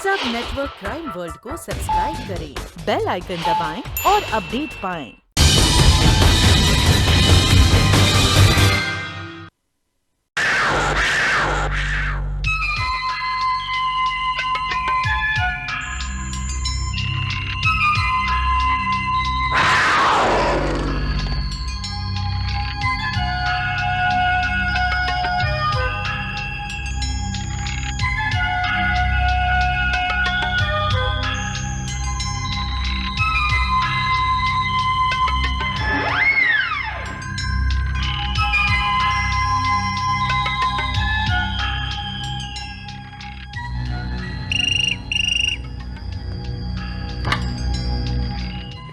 सब network crime world को subscribe करें, बेल आइकन दबाएं और अपडेट पाएं।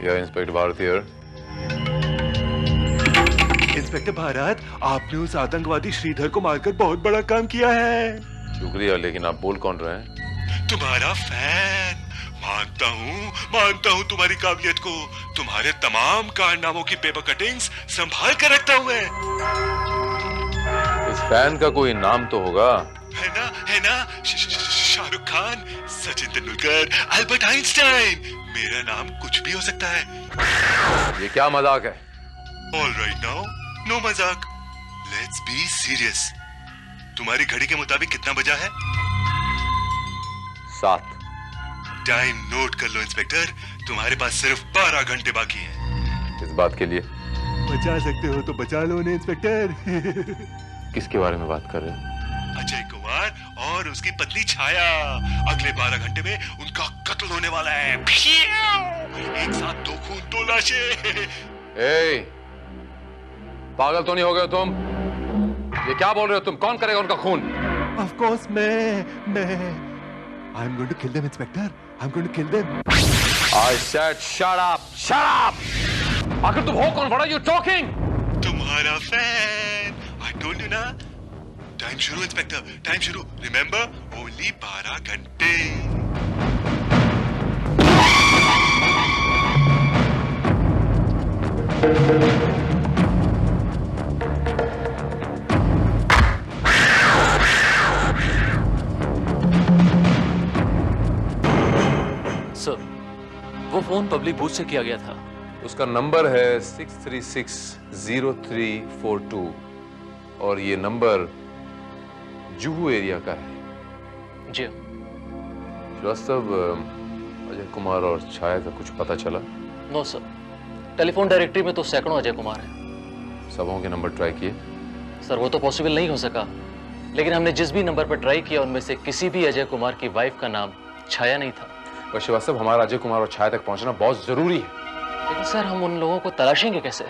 या inspector Bharat here. Inspector Bharat, आपने उस आतंकवादी श्रीधर को मारकर बहुत बड़ा काम किया है। शुक्रिया, लेकिन आप बोल कौन रहे हैं? तुम्हारा फैन। मानता हूँ तुम्हारी काबिलियत को। तुम्हारे तमाम कारनामों की पेपर कटिंग्स संभाल कर रखता हूँ मैं। इस फैन का कोई नाम तो होगा? है ना? Shahrukh Khan, Sachin Tendulkar, Albert Einstein. मेरा नाम कुछ भी हो सकता है। ये क्या मजाक है? All right now, no मजाक। Let's be serious। तुम्हारी घड़ी के मुताबिक कितना बजा है? 7। टाइम नोट कर लो इंस्पेक्टर। तुम्हारे पास सिर्फ 12 घंटे बाकी हैं। इस बात के लिए बचा सकते हो तो बचा लो ने इंस्पेक्टर। किसके बारे में बात कर रहे हैं? अजय कुमार और उसकी पत्नी छाया। अगले 12 घंटे में उनका कत्ल होने वाला है। एक साथ 2 खून 2 लाशें। पागल तो नहीं हो गए तुम? ये क्या बोल रहे हो तुम? कौन करेगा उनका खून? Of course मैं I'm going to kill them, Inspector. I'm going to kill them. I said shut up. Shut up. आखिर तुम हो कौन? What are you talking? तुम्हारा फैन। I told you ना। टाइम शुरू इंस्पेक्टर, टाइम शुरू। Remember, only 12 घंटे। सर, वो फोन पब्लिक बूथ से किया गया था। उसका नंबर है 6360342 और ये नंबर जुहू एरिया का है। जी श्रीवास्तव, अजय कुमार और छाया का कुछ पता चला? नो सर, टेलीफोन डायरेक्टरी में तो सैकड़ों अजय कुमार हैं। सबों के नंबर ट्राई किए? सर, वो तो पॉसिबल नहीं हो सका, लेकिन हमने जिस भी नंबर पर ट्राई किया उनमें से किसी भी अजय कुमार की वाइफ का नाम छाया नहीं था। और श्रीवास्तव, हमारा अजय कुमार और छाया तक पहुंचना बहुत जरूरी है। लेकिन सर, हम उन लोगों को तलाशेंगे कैसे?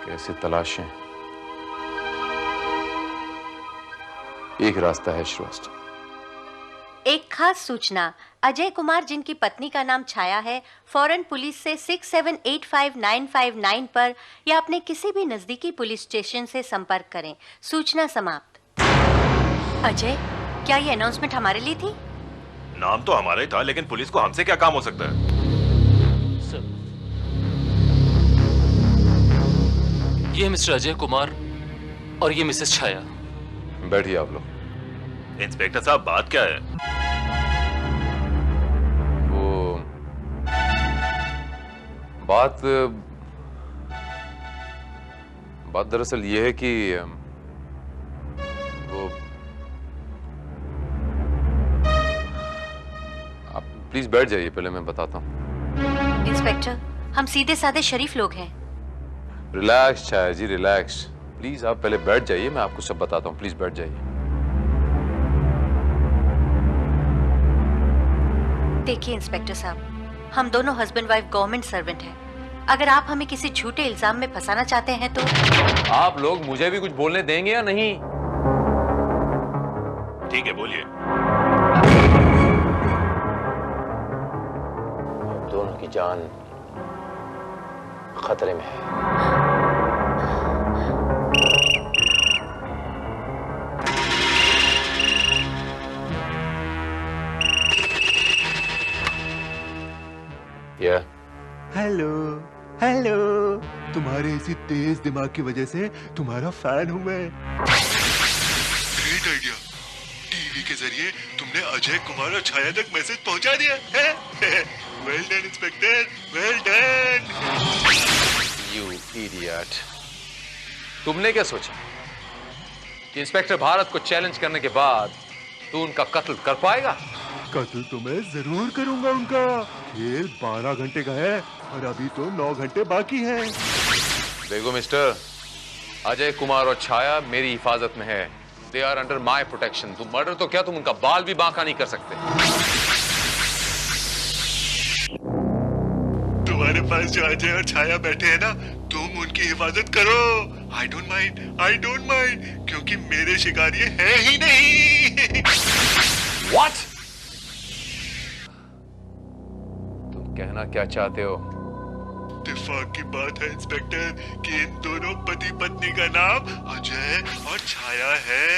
कैसे तलाशें? एक रास्ता है श्रीवास्तव। एक खास सूचना। अजय कुमार, जिनकी पत्नी का नाम छाया है, फौरन पुलिस से 6785-959 पर या अपने किसी भी नजदीकी पुलिस स्टेशन से संपर्क करें। सूचना समाप्त। अजय, क्या ये अनाउंसमेंट हमारे लिए थी? नाम तो हमारा ही था, लेकिन पुलिस को हमसे क्या काम हो सकता है? सर, ये मिस्टर अजय कुमार और ये मिसेस छाया। बैठिए आप लोग। इंस्पेक्टर साहब, बात क्या है? वो बात दरअसल ये है कि वो आप प्लीज बैठ जाइए, पहले मैं बताता हूँ। इंस्पेक्टर, हम सीधे साधे शरीफ लोग हैं। Relax Chhaya ji, relax. Please आप पहले बैठ जाइए, मैं आपको सब बताता हूँ। प्लीज बैठ जाइए। देखिए इंस्पेक्टर साहब, हम दोनों हस्बैंड वाइफ गवर्नमेंट सर्वेंट हैं। अगर आप हमें किसी झूठे इल्जाम में फंसाना चाहते हैं तो आप लोग मुझे भी कुछ बोलने देंगे या नहीं? ठीक है, बोलिए। दोनों की जान खतरे में है। हेलो। तुम्हारे इसी तेज दिमाग की वजह से तुम्हारा फैन हूं मैं। Great idea. टीवी टीवी के जरिए तुमने अजय कुमार और छाया तक मैसेज पहुंचा दिया है? Well done inspector, well done. You idiot. तुमने क्या सोचा कि इंस्पेक्टर भारत को चैलेंज करने के बाद तू उनका कत्ल कर पाएगा? कत्ल तो मैं जरूर करूंगा उनका। खेल 12 घंटे का है और अभी तो 9 घंटे बाकी है। देखो मिस्टर, अजय कुमार और छाया मेरी हिफाजत में है। They are under my protection. तुम मर्डर तो क्या, तुम उनका बाल भी बांका नहीं कर सकते। तुम्हारे पास जो अजय और छाया बैठे हैं ना, तुम उनकी हिफाजत करो। आई डोंट माइंड, क्योंकि मेरे शिकार ये है ही नहीं। What? तुम कहना क्या चाहते हो? इत्तेफाक की बात है इंस्पेक्टर कि इन दोनों पति पत्नी का नाम अजय और छाया है,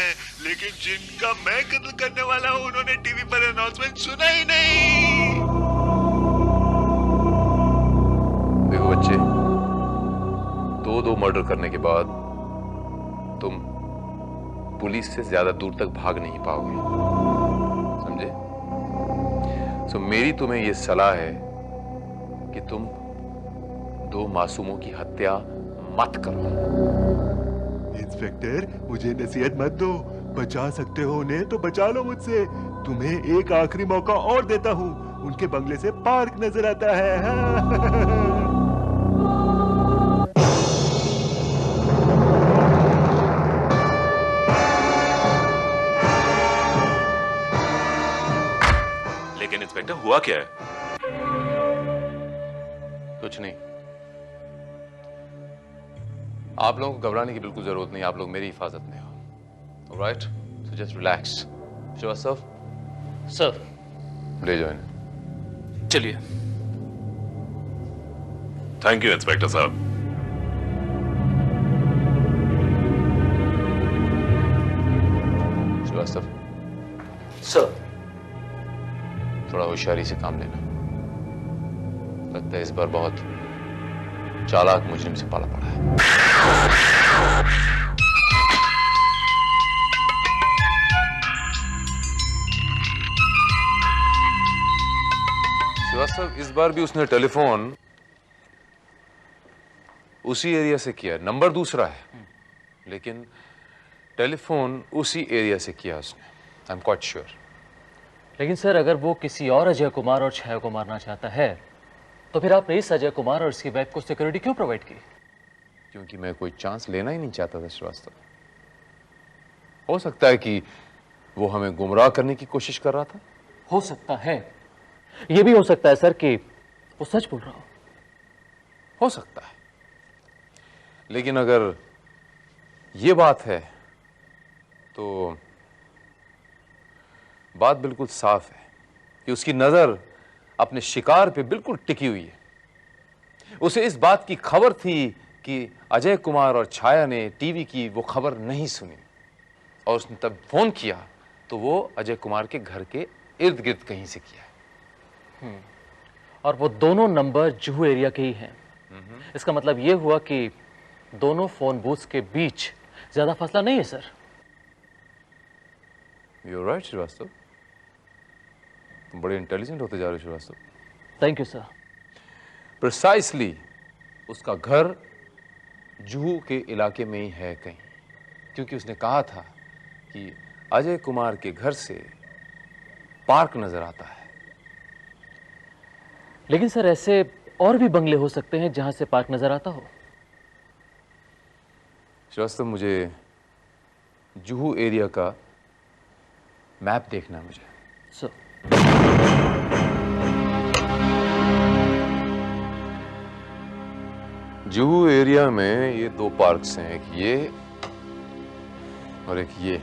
लेकिन जिनका मैं कत्ल करने वाला हूं उन्होंने टीवी पर अनाउंसमेंट सुना ही नहीं। देखो बच्चे, दो मर्डर करने के बाद तुम पुलिस से ज्यादा दूर तक भाग नहीं पाओगे, समझे? सो मेरी तुम्हें यह सलाह है कि तुम 2 मासूमों की हत्या मत करो। इंस्पेक्टर, मुझे नसीहत मत दो। बचा सकते हो उन्हें तो बचा लो मुझसे। तुम्हें एक आखिरी मौका और देता हूँ। उनके बंगले से पार्क नजर आता है। लेकिन इंस्पेक्टर, हुआ क्या है? कुछ नहीं। आप लोगों को घबराने की बिल्कुल जरूरत नहीं। आप लोग मेरी हिफाजत में हो। Alright, so just relax. Srivastava, sir. ले जाओ इन्हें। चलिए। थैंक यू इंस्पेक्टर साहब। श्रीवास्तव, सर। थोड़ा होशियारी से काम लेना। लगता है इस बार बहुत चालाक मुजरिम से पाला पड़ा है। श्रीवास्तव, इस बार भी उसने टेलीफोन उसी एरिया से किया। नंबर दूसरा है, लेकिन टेलीफोन उसी एरिया से किया उसने। I am quite sure. लेकिन सर, अगर वो किसी और अजय कुमार और छाया को मारना चाहता है तो फिर आपने इस अजय कुमार और इसकी वाइफ को सिक्योरिटी क्यों प्रोवाइड की? क्योंकि मैं कोई चांस लेना ही नहीं चाहता था श्रीवास्तव। हो सकता है कि वो हमें गुमराह करने की कोशिश कर रहा था। हो सकता है। यह भी हो सकता है सर कि वो सच बोल रहा हो सकता है। लेकिन अगर ये बात है तो बात बिल्कुल साफ है कि उसकी नजर अपने शिकार पे बिल्कुल टिकी हुई है। उसे इस बात की खबर थी कि अजय कुमार और छाया ने टीवी की वो खबर नहीं सुनी, और उसने तब फोन किया तो वो अजय कुमार के घर के इर्द गिर्द कहीं से किया है। और वो दोनों नंबर जुहू एरिया के ही हैं। इसका मतलब ये हुआ कि दोनों फोन बूथ्स के बीच ज्यादा फासला नहीं है सर। You're right, Srivastava. तुम बड़े इंटेलिजेंट होते जा रहे हो Srivastava. Thank you sir. Precisely उसका घर जुहू के इलाके में ही है कहीं, क्योंकि उसने कहा था कि अजय कुमार के घर से पार्क नजर आता है। लेकिन सर, ऐसे और भी बंगले हो सकते हैं जहां से पार्क नजर आता हो। श्रीवास्तव, मुझे जुहू एरिया का मैप देखना है मुझे। सर। जुहू एरिया में ये 2 पार्क्स हैं, एक ये और एक ये।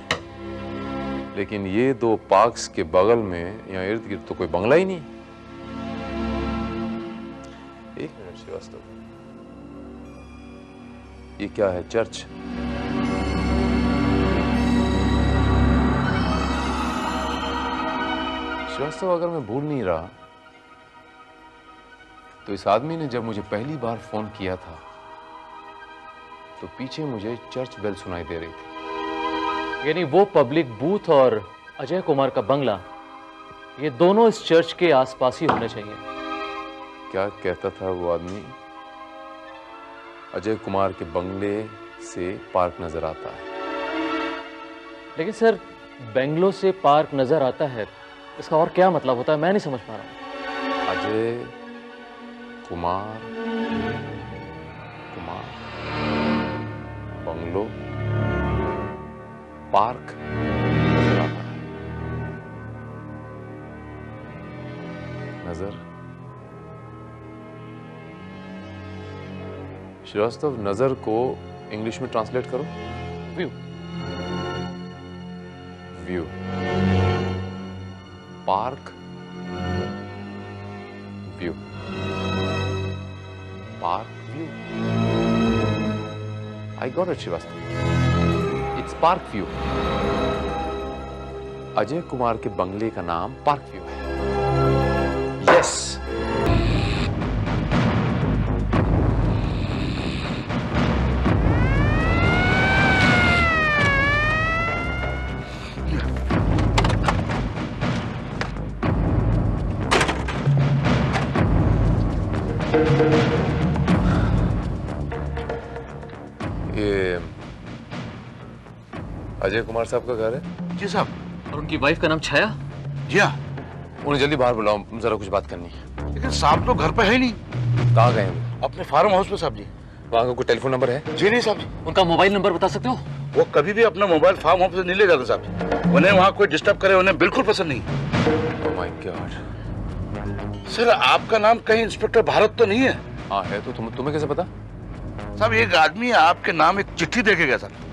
लेकिन ये 2 पार्क्स के बगल में यहाँ इर्द गिर्द तो कोई बंगला ही नहीं। एक मिनट श्रीवास्तव, ये क्या है? चर्च। श्रीवास्तव, अगर मैं भूल नहीं रहा तो इस आदमी ने जब मुझे पहली बार फोन किया था तो पीछे मुझे चर्च बेल सुनाई दे रही थी। यानी वो पब्लिक बूथ और अजय कुमार का बंगला, ये दोनों इस चर्च के आसपास ही होने चाहिए। क्या कहता था वो आदमी? अजय कुमार के बंगले से पार्क नजर आता है। लेकिन सर, बेंगलो से पार्क नजर आता है, इसका और क्या मतलब होता है? मैं नहीं समझ पा रहा हूं। अजय कुमार बंगलो पार्क नजर आता है। नजर श्रीवास्तव, नजर को इंग्लिश में ट्रांसलेट करो। View. View. Park view. Park view. I got it, Srivastava. It's park view. Ajay Kumar के बंगले का नाम पार्क व्यू है। यस। ये अजय कुमार साहब का घर है? जी साहब। और उनकी वाइफ का नाम छाया? जी हाँ। उन्हें जल्दी बाहर बुलाओ, जरा कुछ बात करनी है। लेकिन साहब तो घर पे है ही नहीं। कहाँ गए वो? अपने फार्म हाउस पे साहब जी। वहाँ का कोई टेलीफोन नंबर है? जी नहीं साहब जी। उनका मोबाइल नंबर बता सकते हो? वो कभी भी अपना मोबाइल फार्म हाउस से नहीं ले जाते साहब जी। उन्हें वहाँ कोई डिस्टर्ब करे उन्हें बिल्कुल पसंद नहीं। Oh my God. सर, आपका नाम कहीं इंस्पेक्टर भारत तो नहीं है? हाँ है तो तुम्हें कैसे पता? साहब, एक आदमी आपके नाम एक चिट्ठी दे के गया सर।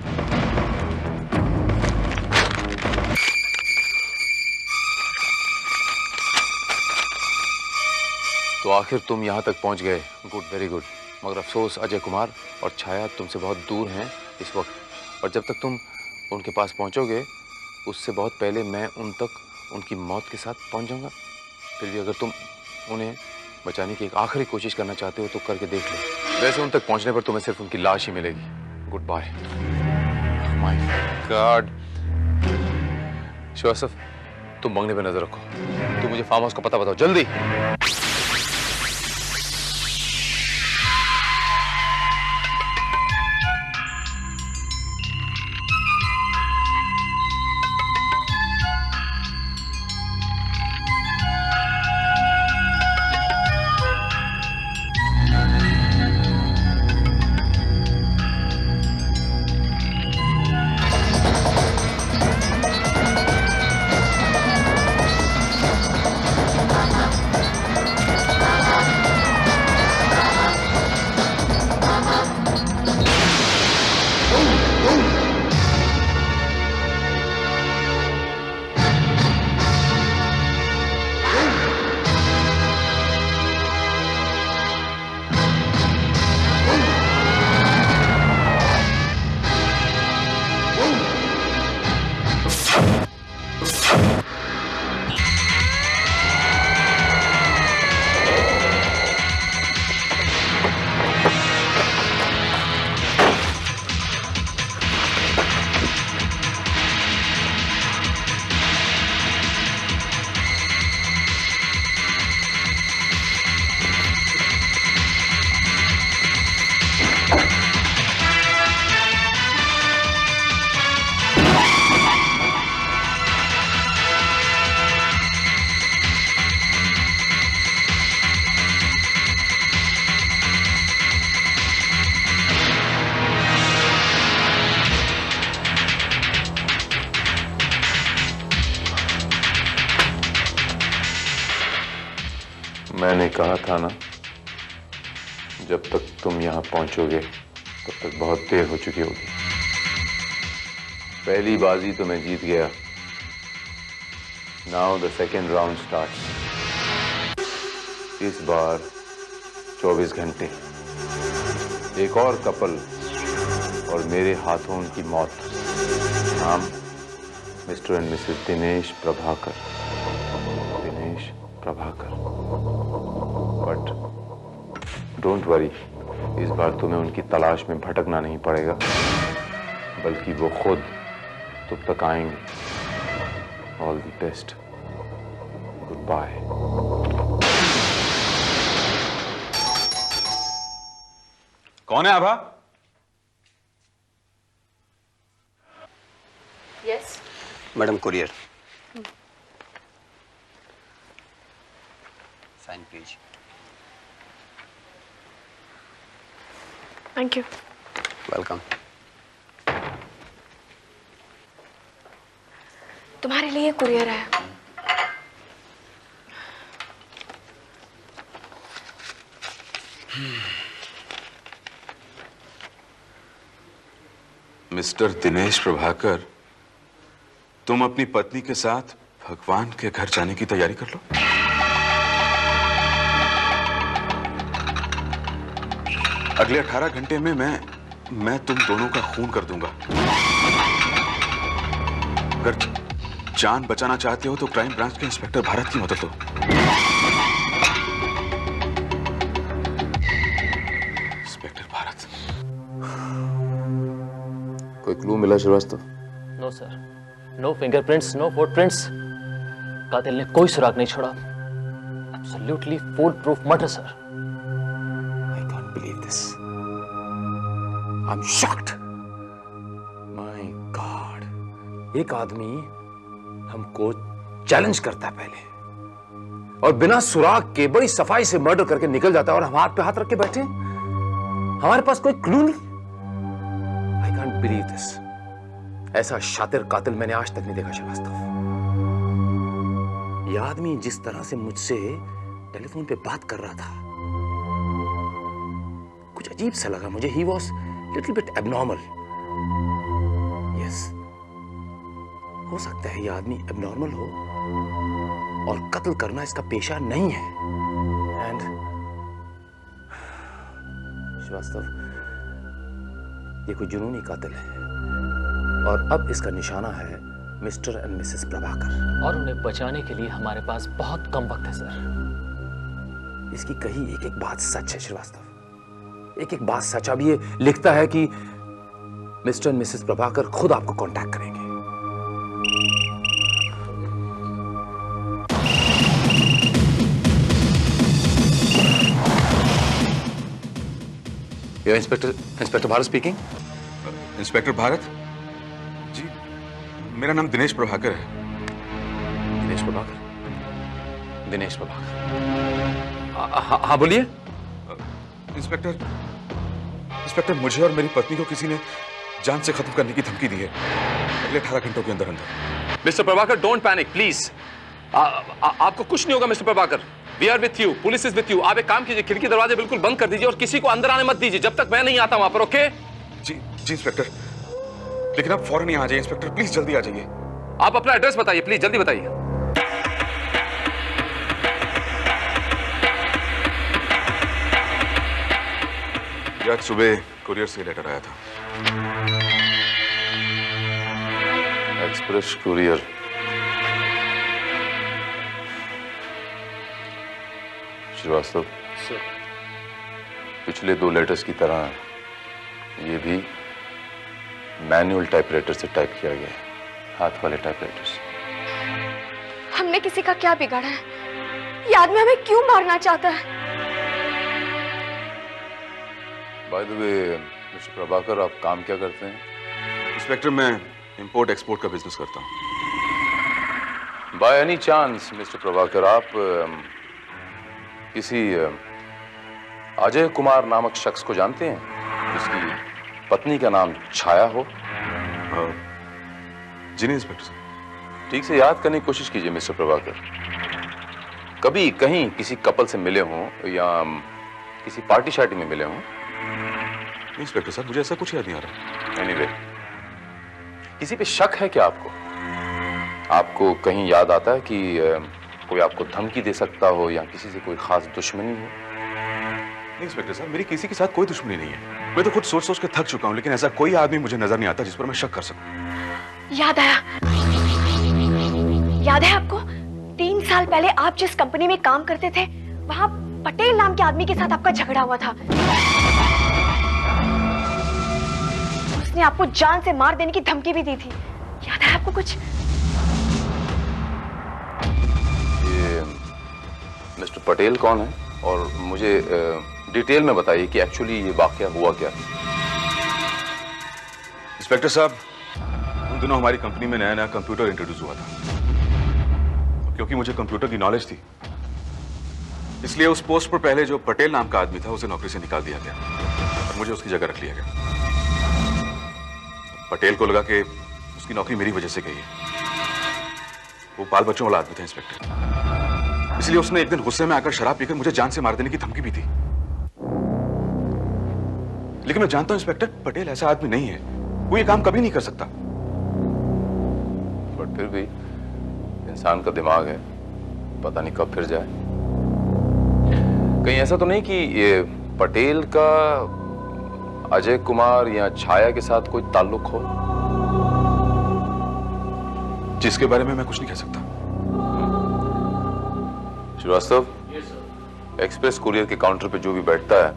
तो आखिर तुम यहाँ तक पहुँच गए। Good, very good. मगर अफसोस अजय कुमार और छाया तुमसे बहुत दूर हैं इस वक्त, और जब तक तुम उनके पास पहुँचोगे उससे बहुत पहले मैं उन तक उनकी मौत के साथ पहुँच जाऊँगा। फिर भी अगर तुम उन्हें बचाने की एक आखिरी कोशिश करना चाहते हो तो करके देख लो। वैसे उन तक पहुँचने पर तुम्हें सिर्फ उनकी लाश ही मिलेगी। Good bye. My God. Srivastava, तुम बंगले पे नजर रखो। तुम मुझे फार्म हाउस का पता बताओ जल्दी। मैंने कहा था ना, जब तक तुम यहां पहुंचोगे तब तक बहुत देर हो चुकी होगी। पहली बाजी तो मैं जीत गया। Now the second round start. इस बार 24 घंटे, एक और कपल और मेरे हाथों उनकी मौत। नाम mister and Mrs Dinesh Prabhakar. Dinesh Prabhakar. But don't worry, इस बार तुम्हें उनकी तलाश में भटकना नहीं पड़ेगा, बल्कि वो खुद तुम तक आएंगे all the best, good bye. कौन है Abha? Yes madam courier sign please. Thank you. Welcome. तुम्हारे लिए कुरियर है। मिस्टर दिनेश प्रभाकर, तुम अपनी पत्नी के साथ भगवान के घर जाने की तैयारी कर लो। अगले 18 घंटे में मैं तुम दोनों का खून कर दूंगा। अगर जान बचाना चाहते हो तो क्राइम ब्रांच के इंस्पेक्टर भारत की मदद लो। इंस्पेक्टर भारत। कोई क्लू मिला Srivastava? No sir, no fingerprints, no footprints. कातिल ने कोई सुराग नहीं छोड़ा। Absolutely foolproof murder sir. I can't believe this. I'm shocked. My God. एक आदमी हमको चैलेंज करता है पहले और बिना सुराग के बड़ी सफाई से मर्डर करके निकल जाता है और हम हाथ पे हाथ रख के बैठे हैं। हमारे पास कोई क्लू नहीं। I can't believe this. ऐसा शातिर कातिल मैंने आज तक नहीं देखा श्रीवास्तव। यह आदमी जिस तरह से मुझसे टेलीफोन पे बात कर रहा था, कुछ अजीब सा लगा मुझे। He was little bit abnormal. Yes. हो सकता है यह आदमी एबनॉर्मल हो और कत्ल करना इसका पेशा नहीं है। एंड श्रीवास्तव, ये कोई जुनूनी कातिल है और अब इसका निशाना है मिस्टर एंड मिसेस प्रभाकर। और उन्हें बचाने के लिए हमारे पास बहुत कम वक्त है सर। इसकी कही एक एक बात सच है श्रीवास्तव, एक एक बात सच। अब ये लिखता है कि मिस्टर एंड मिसेस प्रभाकर खुद आपको कांटेक्ट करेंगे। ये inspector Bharat speaking. Inspector Bharat ji, मेरा नाम दिनेश प्रभाकर है। दिनेश प्रभाकर? हाँ बोलिए। इंस्पेक्टर, मुझे और मेरी पत्नी को किसी ने जान से खत्म करने की धमकी दी है। अगले 18 घंटों के अंदर अंदर। Mister Prabhakar, don't panic please. आपको कुछ नहीं होगा mister Prabhakar. We are with you, police is with you. आप एक काम कीजिए, खिड़की दरवाजे बिल्कुल बंद कर दीजिए और किसी को अंदर आने मत दीजिए जब तक मैं नहीं आता वहां पर। ओके जी इंस्पेक्टर, लेकिन आप फौरन यहाँ आ जाइए इंस्पेक्टर, प्लीज जल्दी आ जाइए। आप अपना एड्रेस बताइए प्लीज, जल्दी बताइए। आज सुबह कुरियर से लेटर आया था। Express courier. श्रीवास्तव, पिछले 2 लेटर्स की तरह ये भी मैनुअल टाइपराइटर से टाइप किया गया है, हाथ वाले टाइपराइटर से। हमने किसी का क्या बिगाड़ा है? ये आदमी हमें क्यों मारना चाहता है? By the way mister Prabhakar, आप काम क्या करते हैं? इंस्पेक्टर, मैं इंपोर्ट एक्सपोर्ट का बिजनेस करता हूँ। By any chance mister Prabhakar, आप किसी अजय कुमार नामक शख्स को जानते हैं जिसकी पत्नी का नाम छाया हो? जी नहीं इंस्पेक्टर साहब। ठीक से याद करने की कोशिश कीजिए मिस्टर प्रभाकर। कभी कहीं किसी कपल से मिले हों या किसी पार्टी शार्टी में मिले हों? इंस्पेक्टर साहब, मुझे ऐसा कुछ याद नहीं आ रहा। एनीवे, किसी पे शक है क्या आपको? आपको कहीं याद आता है कि कोई आपको धमकी दे सकता हो या किसी से कोई खास दुश्मनी हो? नहीं इंस्पेक्टर साहब, मेरी किसी के साथ कोई दुश्मनी नहीं है। मैं तो खुद सोच सोच के थक चुका हूँ, लेकिन ऐसा कोई आदमी मुझे नजर नहीं आता जिस पर मैं शक कर सकूं। याद आया। याद है आपको? 3 साल पहले आप जिस कंपनी में काम करते थे, वहां पटेल नाम के आदमी के साथ आपका झगड़ा हुआ था। उसने आपको जान से मार देने की धमकी भी दी थी। याद है आपको कुछ? पटेल कौन है और मुझे डिटेल में बताइए कि एक्चुअली ये वाकया हुआ क्या। इंस्पेक्टर साहब, उन दिनों हमारी कंपनी में नया नया कंप्यूटर इंट्रोड्यूस हुआ था। क्योंकि मुझे कंप्यूटर की नॉलेज थी, इसलिए उस पोस्ट पर पहले जो पटेल नाम का आदमी था उसे नौकरी से निकाल दिया गया और मुझे उसकी जगह रख लिया गया। पटेल को लगा कि उसकी नौकरी मेरी वजह से गई है। वो बाल बच्चों वाला आदमी था इंस्पेक्टर, इसलिए उसने एक दिन गुस्से में आकर शराब पीकर मुझे जान से मार देने की धमकी भी दी। लेकिन मैं जानता हूं इंस्पेक्टर, पटेल ऐसा आदमी नहीं है, वो ये काम कभी नहीं कर सकता। बट फिर भी इंसान का दिमाग है, पता नहीं कब फिर जाए। कहीं ऐसा तो नहीं कि ये पटेल का अजय कुमार या छाया के साथ कोई ताल्लुक हो? जिसके बारे में मैं कुछ नहीं कह सकता। श्रीवास्तव, एक्सप्रेस कुरियर के काउंटर पे जो भी बैठता है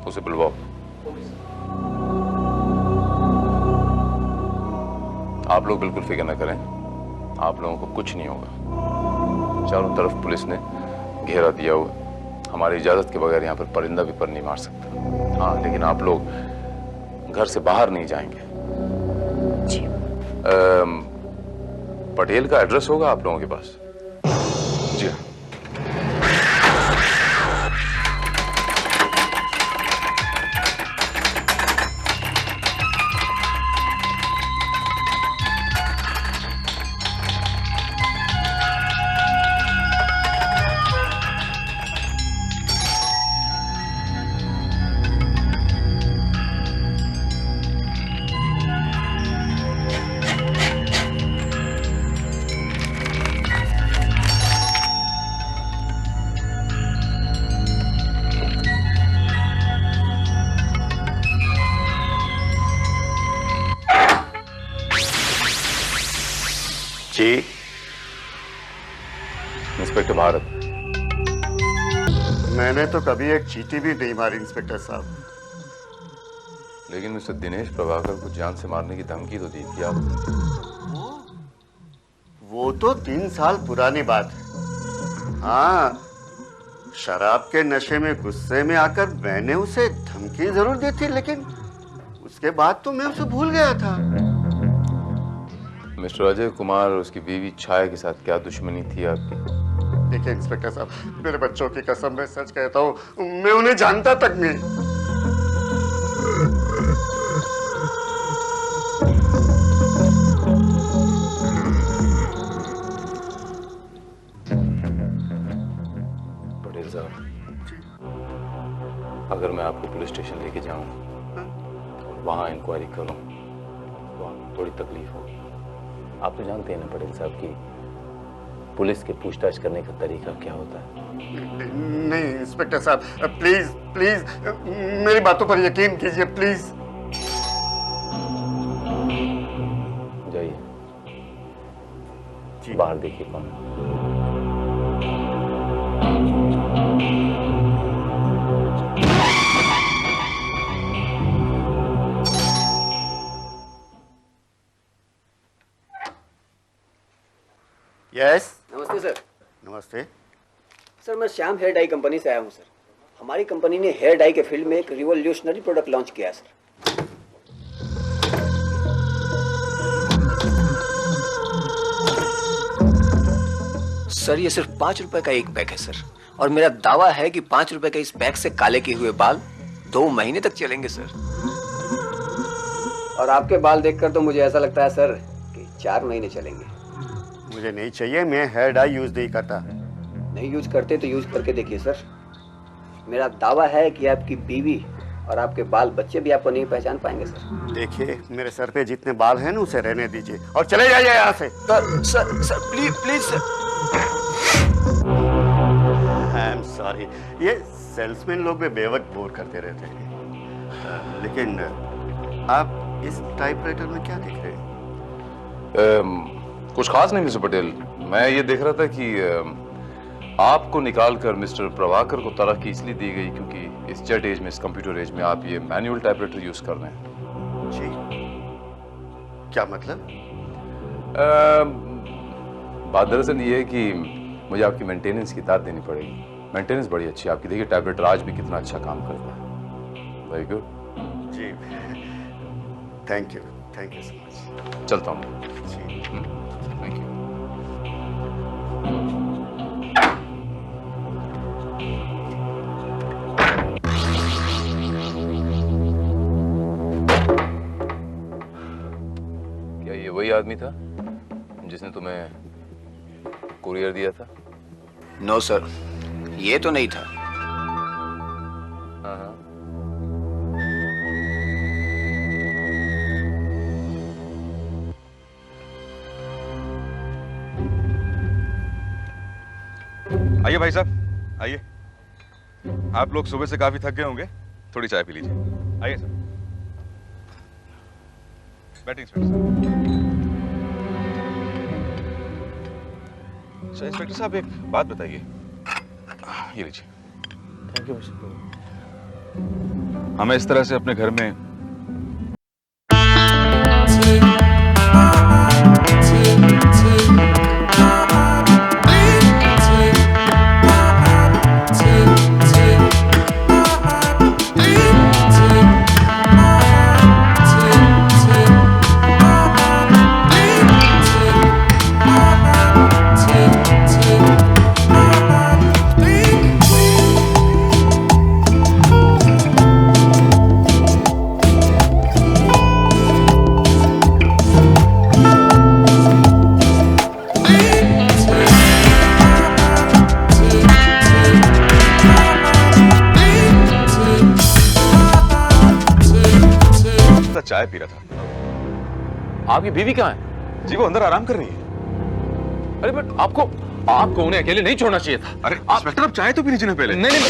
उसे बुलवाओ। आप लोग बिल्कुल फिक्र न करें, आप लोगों को कुछ नहीं होगा। चारों तरफ पुलिस ने घेरा दिया हुआ, हमारी इजाजत के बगैर यहाँ पर परिंदा भी पर नहीं मार सकता। हाँ, लेकिन आप लोग घर से बाहर नहीं जाएंगे। जी। पटेल का एड्रेस होगा आप लोगों के पास? जी हाँ। जी। इंस्पेक्टर भारत। मैंने तो कभी एक चींटी भी नहीं मारी इंस्पेक्टर साहब। लेकिन मिस्टर दिनेश प्रभाकर को जान से मारने की धमकी तो दी थी आपने। वो तो 3 साल पुरानी बात है। हाँ, शराब के नशे में गुस्से में आकर मैंने उसे धमकी जरूर दी थी, लेकिन उसके बाद तो मैं उसे भूल गया था। मिस्टर अजय कुमार और उसकी बीवी छाया के साथ क्या दुश्मनी थी आपकी? देखिए इंस्पेक्टर साहब, मेरे बच्चों की कसम मैं सच कहता हूँ, मैं उन्हें जानता तक नहीं। पटेल साहब, अगर मैं आपको पुलिस स्टेशन लेके जाऊं और वहां इंक्वायरी करूं तो आपको थोड़ी तकलीफ होगी। आप तो जानते हैं ना पटेल साहब कि पुलिस के पूछताछ करने का तरीका क्या होता है। नहीं इंस्पेक्टर साहब, प्लीज प्लीज मेरी बातों पर यकीन कीजिए, प्लीज। जाइए, बाहर देखिए कौन। यस। नमस्ते सर। नमस्ते सर, मैं श्याम हेयर डाई कंपनी से आया हूँ सर। हमारी कंपनी ने हेयर डाई के फील्ड में एक रिवोल्यूशनरी प्रोडक्ट लॉन्च किया है सर। सर, ये सिर्फ 5 रुपए का एक पैक है सर, और मेरा दावा है कि 5 रुपए के इस पैक से काले किए हुए बाल 2 महीने तक चलेंगे सर। और आपके बाल देखकर तो मुझे ऐसा लगता है सर कि 4 महीने चलेंगे। मुझे नहीं चाहिए, मैं हेयर डाई यूज नहीं करता। नहीं यूज करते तो यूज करके देखिए सर। मेरा दावा है कि आपकी बीवी और आपके बाल बच्चे भी आपको नहीं पहचान पाएंगे सर। देखिए, मेरे सर पे जितने बाल हैं ना उसे रहने दीजिए और चले जाइए यहाँ से। Sir please please sir. I am sorry, ये सेल्समैन लोग भी बेवक्त बोर करते रहते हैं। लेकिन आप इस टाइपराइटर में क्या देख रहे हैं? कुछ खास नहीं मिस्टर पटेल, मैं ये देख रहा था कि आपको निकालकर मिस्टर प्रभाकर को तरक्की इसलिए दी गई क्योंकि इस जेट एज में, इस कंप्यूटर एज में आप ये मैनुअल टाइपराइटर यूज कर रहे हैं। जी, क्या मतलब? बात दरअसल ये है कि मुझे आपकी मेंटेनेंस की दाद देनी पड़ेगी। मेंटेनेंस बड़ी अच्छी है आपकी। देखिए टैबलेट राज भी कितना अच्छा काम करता है। Very good. जी थैंक यू सो मच। चलता हूँ। जी थैंक यू। क्या ये वही आदमी था जिसने तुम्हें कुरियर दिया था? नो सर, ये तो नहीं था। हाँ। आइए भाई साहब, आइए। आप लोग सुबह से काफी थक गए होंगे, थोड़ी चाय पी लीजिए। आइए सर, बैठिए इंस्पेक्टर साहब। अच्छा इंस्पेक्टर साहब, एक बात बताइए। ये लीजिए। Thank you mister. हमें इस तरह से अपने घर में चाय पी रहा था। आपकी बीवी कहाँ है? जी वो अंदर आराम कर रही है। अरे बट आपको उन्हें अकेले नहीं छोड़ना चाहिए था। अरे इंस्पेक्टर, आप चाय तो पी लीजिए ना पहले। नहीं।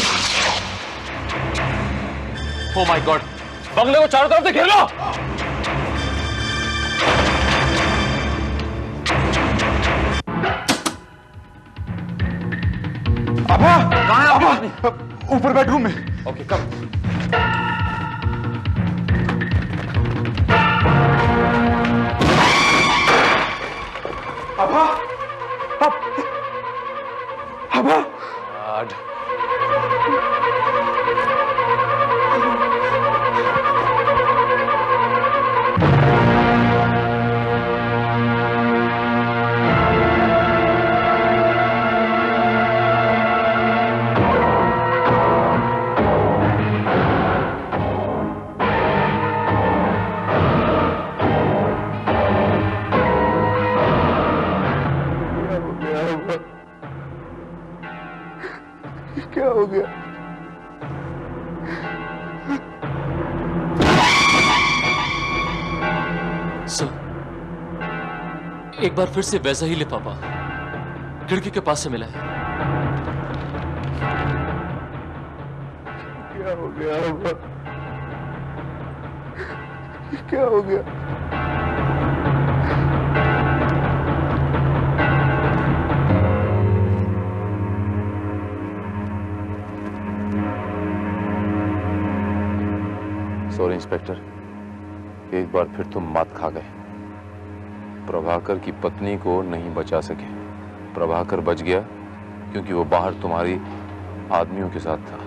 ओह माय गॉड, बंगले को चारों तरफ से घेर लो। अबा, कहाँ है अबा? ऊपर बेडरूम में। ओके कम। अबा, अबा, क्या हो गया? सर, एक बार फिर से वैसा ही लिफाफा खिड़की के पास से मिला है। क्या हो गया होगा? क्या हो गया? सॉरी इंस्पेक्टर, एक बार फिर तुम मात खा गए। प्रभाकर की पत्नी को नहीं बचा सके। प्रभाकर बच गया क्योंकि वो बाहर तुम्हारी आदमियों के साथ था,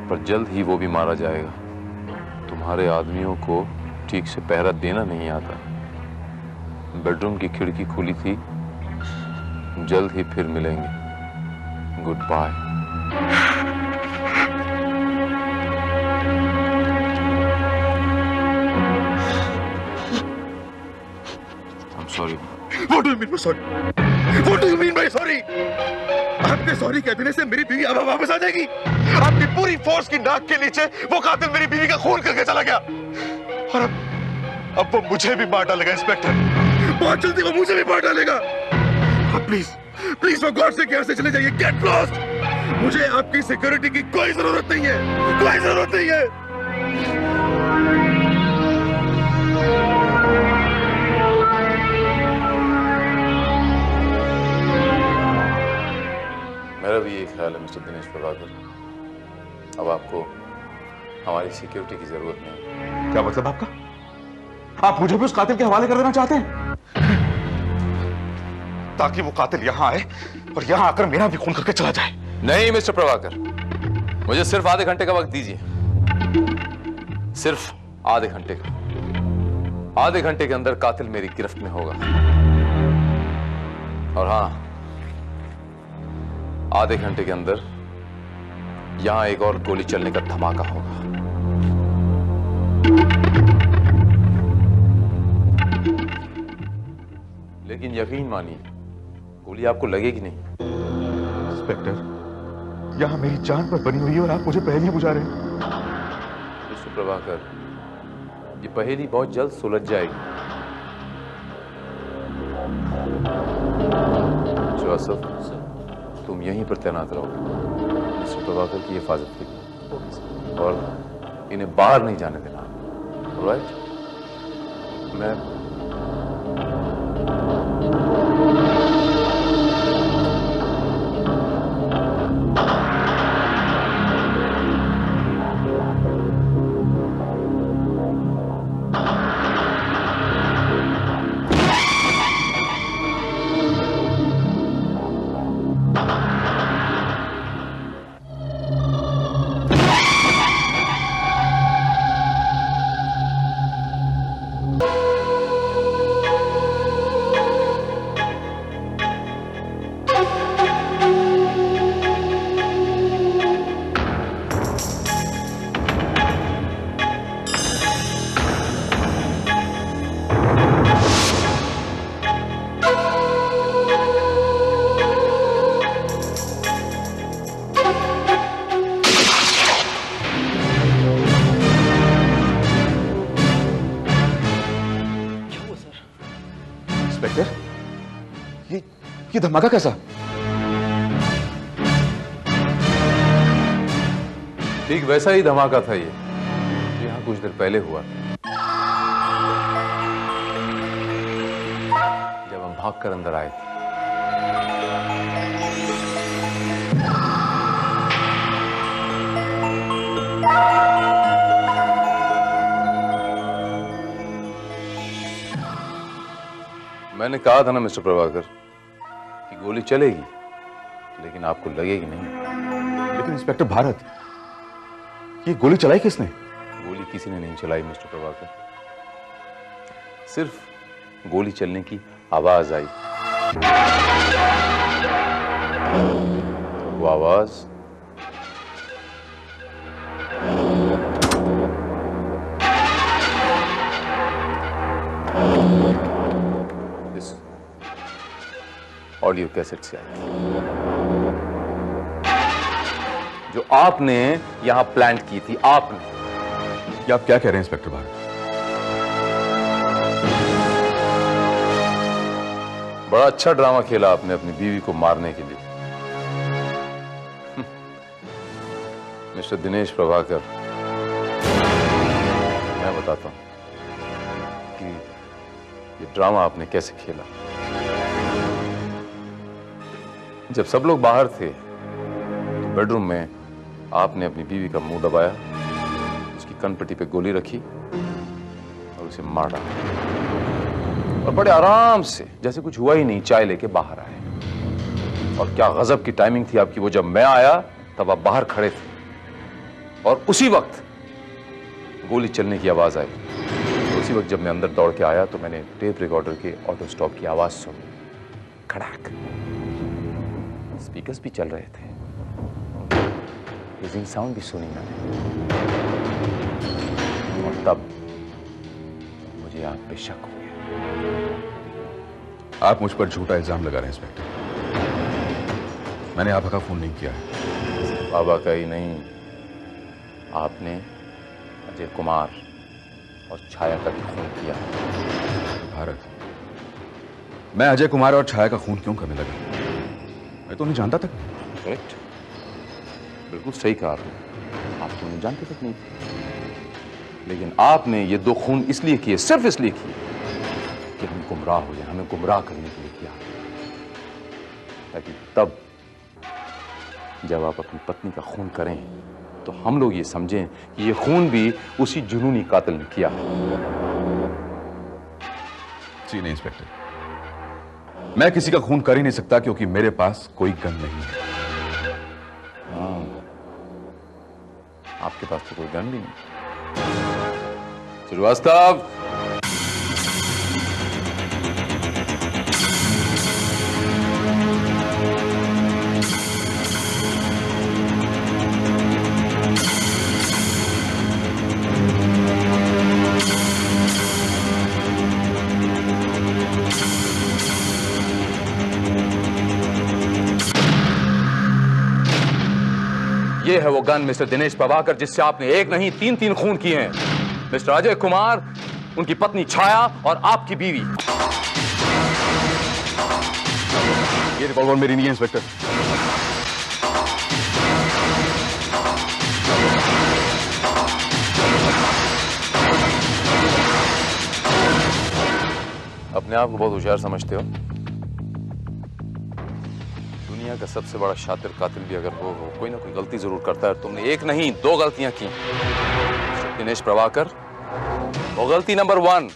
पर जल्द ही वो भी मारा जाएगा। तुम्हारे आदमियों को ठीक से पहरा देना नहीं आता। बेडरूम की खिड़की खुली थी। जल्द ही फिर मिलेंगे। Good bye. Sorry. What do you mean by sorry? What do you mean by sorry? आपके सॉरी कह देने से मेरी बीवी अब वापस आ जाएगी? आपकी पूरी फोर्स की नाक के नीचे वो कातिल मेरी बीवी का खून करके चला गया, और अब वो मुझे भी मार डालेगा इंस्पेक्टर। बहुत जल्दी वो मुझे भी मार डालेगा। आप प्लीज फॉर गॉड से यहाँ से चले जाइए। Get lost. मुझे आपकी सिक्योरिटी की कोई जरूरत नहीं है, कोई जरूरत नहीं है। मेरा भी ये ख्याल है मिस्टर दिनेश प्रभाकर, अब आपको हमारी सिक्योरिटी की जरूरत नहीं। क्या मतलब आपका? आप मुझे भी उस कातिल के हवाले कर देना चाहते हैं ताकि वो कातिल यहां आए और यहां आकर मेरा भी खून करके चला जाए? नहीं मिस्टर प्रभाकर, मुझे सिर्फ आधे घंटे का वक्त दीजिए, सिर्फ आधे घंटे का। आधे घंटे के अंदर कातिल मेरी गिरफ्त में होगा। और हां, आधे घंटे के अंदर यहां एक और गोली चलने का धमाका होगा। लेकिन यकीन मानिए, गोली आपको लगेगी नहीं। इंस्पेक्टर, यहां मेरी जान पर बनी हुई है और आप मुझे पहेली बुझा रहे हैं। मिस्टर प्रभाकर, ये पहेली बहुत जल्द सुलझ जाएगी। जोसेफ, तुम यहीं पर तैनात रहो, मिस्टर प्रभाकर की हिफाजत के लिए, और इन्हें बाहर नहीं जाने देना। ऑलराइट? मैं ये धमाका कैसा? ठीक वैसा ही धमाका था ये यहां कुछ देर पहले हुआ, जब हम भागकर अंदर आए थे। मैंने कहा था ना मिस्टर प्रभाकर कि गोली चलेगी, लेकिन आपको लगेगी नहीं। लेकिन इंस्पेक्टर भारत, ये गोली चलाई किसने? गोली किसी ने नहीं चलाई मिस्टर प्रभाकर, सिर्फ गोली चलने की आवाज आई। वो आवाज इस ऑडियो कैसेट से आई, जो आपने यहां प्लांट की थी। आपने। क्या आप क्या कह रहे हैं इंस्पेक्टर भारत? बड़ा अच्छा ड्रामा खेला आपने अपनी बीवी को मारने के लिए। मिस्टर दिनेश प्रभाकर, मैं बताता हूं कि ये ड्रामा आपने कैसे खेला। जब सब लोग बाहर थे, तो बेडरूम में आपने अपनी बीवी का मुंह दबाया, उसकी कनपट्टी पे गोली रखी और उसे मार डाला, और बड़े आराम से जैसे कुछ हुआ ही नहीं चाय लेके बाहर आए। और क्या गजब की टाइमिंग थी आपकी। वो जब मैं आया तब आप बाहर खड़े थे, और उसी वक्त गोली चलने की आवाज आई। उसी वक्त जब मैं अंदर दौड़ के आया तो मैंने टेप रिकॉर्डर के ऑटो स्टॉप की आवाज सुनी। खड़ाक। स्पीकर्स भी चल रहे थे, हिजिंग साउंड भी सुनी मैंने। और तब मुझे आप पे शक हो गया। आप मुझ पर झूठा इल्जाम लगा रहे हैं इंस्पेक्टर। मैंने आपा का खून नहीं किया है। बाबा का ही नहीं, आपने अजय कुमार और छाया का भी खून किया। भारत, मैं अजय कुमार और छाया का खून क्यों करने लगा? मैं तो नहीं जानता तक। करेक्ट, बिल्कुल सही कहा आपने। आप तो नहीं जानते तक नहीं थे, लेकिन आपने ये दो खून इसलिए किए, सिर्फ इसलिए किए कि हम गुमराह हो जाए, हमें गुमराह करने के लिए किया, ताकि तब जब आप अपनी पत्नी का खून करें तो हम लोग ये समझें कि ये खून भी उसी जुनूनी कातिल ने किया। जी नहीं इंस्पेक्टर, मैं किसी का खून कर ही नहीं सकता, क्योंकि मेरे पास कोई गन नहीं है। आपके पास तो कोई गन भी नहीं। श्रीवास्तव, ये है वो गन मिस्टर दिनेश प्रभाकर जिससे आपने एक नहीं तीन खून किए हैं। मिस्टर अजय कुमार, उनकी पत्नी छाया और आपकी बीवी। ये रिवॉल्वर मेरी नहीं है इंस्पेक्टर। अपने आप को बहुत होशियार समझते हो। दुनिया का सबसे बड़ा शातिर कातिल भी अगर वो कोई ना कोई गलती जरूर करता है। तुमने एक नहीं 2 गलतियां की। दिनेश प्रभाकर, वो गलती नंबर 1,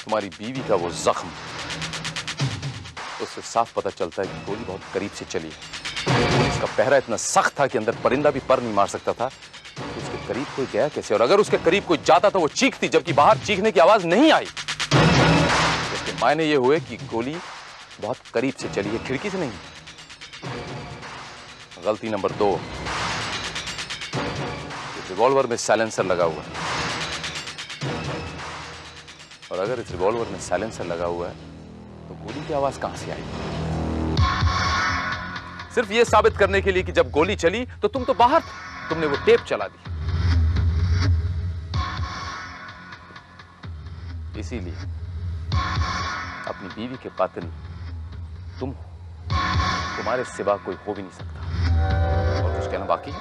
तुम्हारी बीवी का वो जख्म। उससे साफ पता चलता है कि गोली बहुत करीब से चली है। इसका पहरा इतना सख्त था कि अंदर परिंदा भी पर नहीं मार सकता था। तो उसके करीब कोई गया कैसे? और अगर उसके करीब कोई जाता तो वो चीखती, जबकि बाहर चीखने की आवाज नहीं आई। इसके मायने ये हुए कि गोली बहुत करीब से चली है, खिड़की से नहीं। गलती नंबर 2, रिवॉल्वर में साइलेंसर लगा हुआ है। और अगर इस रिवॉल्वर में साइलेंसर लगा हुआ है तो गोली की आवाज कहां से आई? सिर्फ यह साबित करने के लिए कि जब गोली चली तो तुम तो बाहर थे, तुमने वो टेप चला दी। इसीलिए अपनी बीवी के कातिल तुम हो। तुम्हारे सिवा कोई हो भी नहीं सकता। और कुछ कहना बाकी है?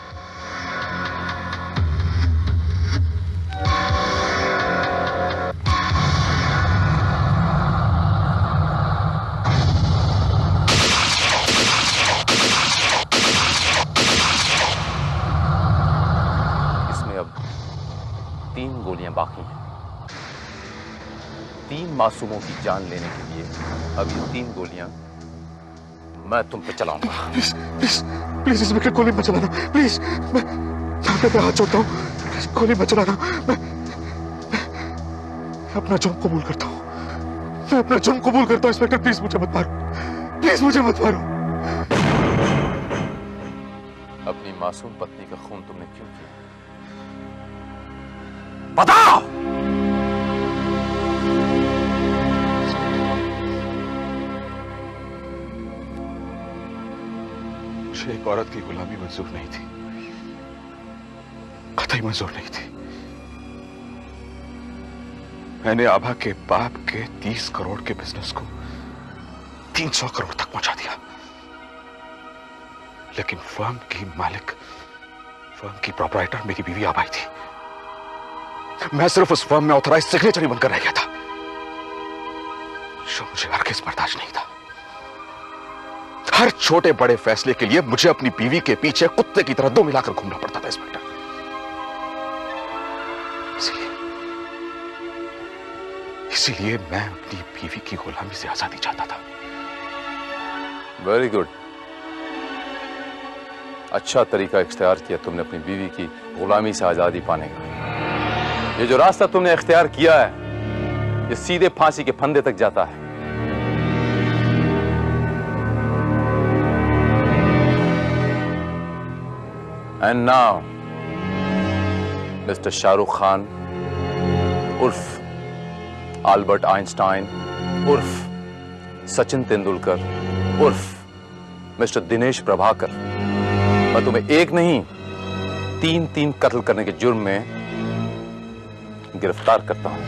इसमें अब 3 गोलियां बाकी हैं। 3 मासूमों की जान लेने के लिए अब ये 3 गोलियां मैं तुम पे चलाऊंगा। प्लीज प्लीज प्लीज इंस्पेक्टर, गोली मत चलाना प्लीज। मैं आपके पे हाथ जोड़ता हूँ, प्लीज गोली मत चलाना। मैं अपना जुर्म कबूल करता हूँ। मैं अपना जुर्म कबूल करता हूँ इंस्पेक्टर, प्लीज मुझे मत मारो, प्लीज मुझे मत मारो। अपनी मासूम पत्नी का खून तुमने क्यों किया? बताओ। मुझे एक औरत की गुलामी मंजूर नहीं थी, कतई मंजूर नहीं थी। मैंने आभा के बाप के 30 करोड़ के बिजनेस को 300 करोड़ तक पहुंचा दिया। लेकिन फर्म की मालिक, फर्म की प्रोप्राइटर मेरी बीवी आबाई थी। मैं सिर्फ उस फर्म में ऑथराइज सिग्नेचर ही बनकर रह गया था, जो मुझे हरगिज़ बर्दाश्त नहीं था। हर छोटे बड़े फैसले के लिए मुझे अपनी बीवी के पीछे कुत्ते की तरह 2 मिलाकर घूमना पड़ता था इंस्पेक्टर। इसीलिए मैं अपनी बीवी की गुलामी से आजादी चाहता था। वेरी गुड, अच्छा तरीका इख्तियार किया तुमने अपनी बीवी की गुलामी से आजादी पाने का। ये जो रास्ता तुमने इख्तियार किया है ये सीधे फांसी के फंदे तक जाता है। And now, Mr. Shahrukh Khan उर्फ अल्बर्ट आइंस्टाइन उर्फ सचिन तेंदुलकर उर्फ मिस्टर दिनेश प्रभाकर, मैं तुम्हें एक नहीं 3 कत्ल करने के जुर्म में गिरफ्तार करता हूं।